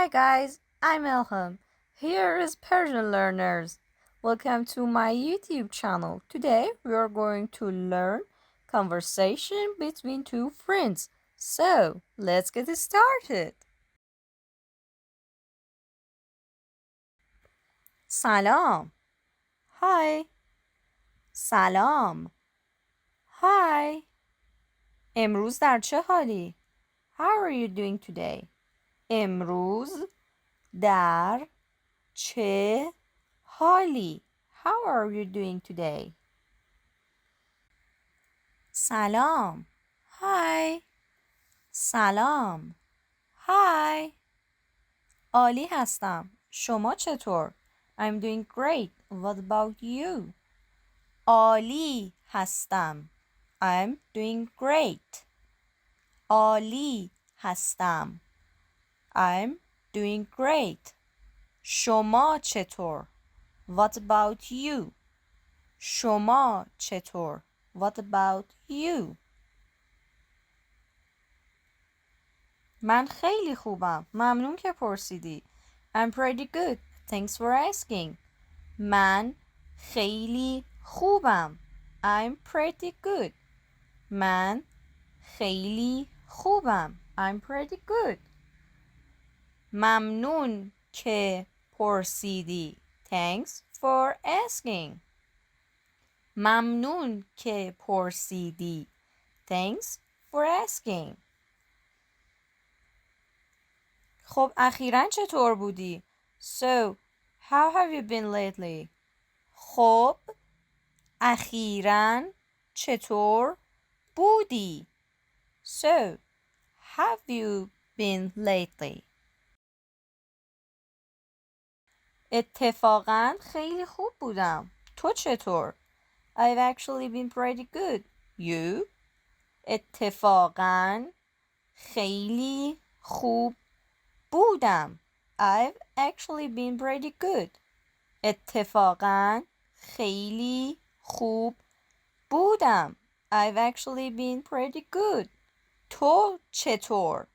Hi guys, I'm Elham. Here is Persian learners. Welcome to my YouTube channel. Today we are going to learn conversation between two friends. So, let's get started. Salam. Hi. Salam. Hi. امروز در چه حالی؟ How are you doing today? امروز در چه حالی؟ How are you doing today? سلام. Hi. سلام. Hi. عالی هستم. شما چطور؟ I'm doing great. What about you? عالی هستم. I'm doing great. عالی هستم. I'm doing great. شما چطور؟ What about you? شما چطور؟ What about you? من خیلی خوبم. ممنون که پرسیدی. I'm pretty good. Thanks for asking. من خیلی خوبم. I'm pretty good. من خیلی خوبم. I'm pretty good. ممنون که پرسیدی. Thanks for asking. ممنون که پرسیدی. Thanks for asking. خب اخیراً چطور بودی؟ So, how have you been lately? خب اخیراً چطور بودی؟ So, have you been lately? اتفاقاً خیلی خوب بودم. تو چطور؟ I've actually been pretty good. You? اتفاقاً خیلی خوب بودم. I've actually been pretty good. اتفاقاً خیلی خوب بودم. I've actually been pretty good. تو چطور؟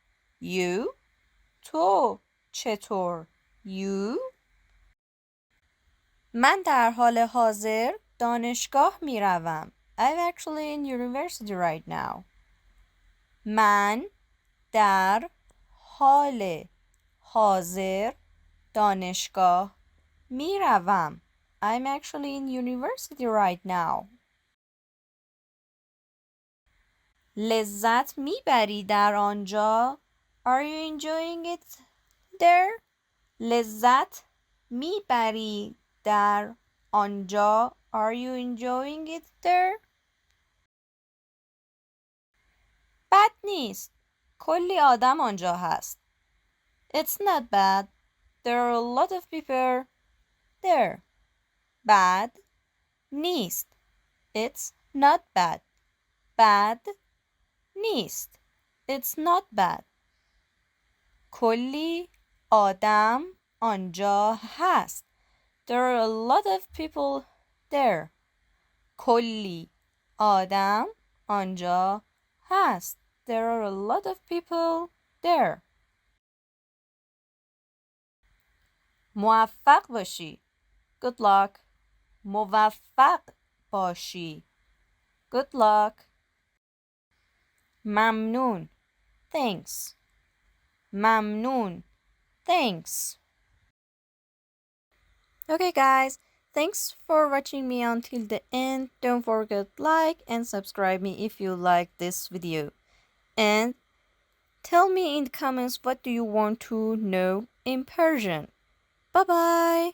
You? تو چطور؟ You? من در حال حاضر دانشگاه می روم. I'm actually in university right now. من در حال حاضر دانشگاه می روم. I'm actually in university right now. لذت می بری در آنجا؟ Are you enjoying it there? لذت می بری در آنجا؟ Are you enjoying it there? بد نیست. کلی آدم آنجا هست. It's not bad. There are a lot of people there. بد نیست. It's not bad. بد نیست. It's not bad. کلی آدم آنجا هست. There are a lot of people there. کلی آدم آنجا هست. There are a lot of people there. موفق باشی. Good luck. موفق باشی. Good luck. ممنون. Thanks. ممنون. Thanks. Okay guys, thanks for watching me until the end. Don't forget like and subscribe me if you like this video. And tell me in the comments what do you want to know in Persian. Bye bye.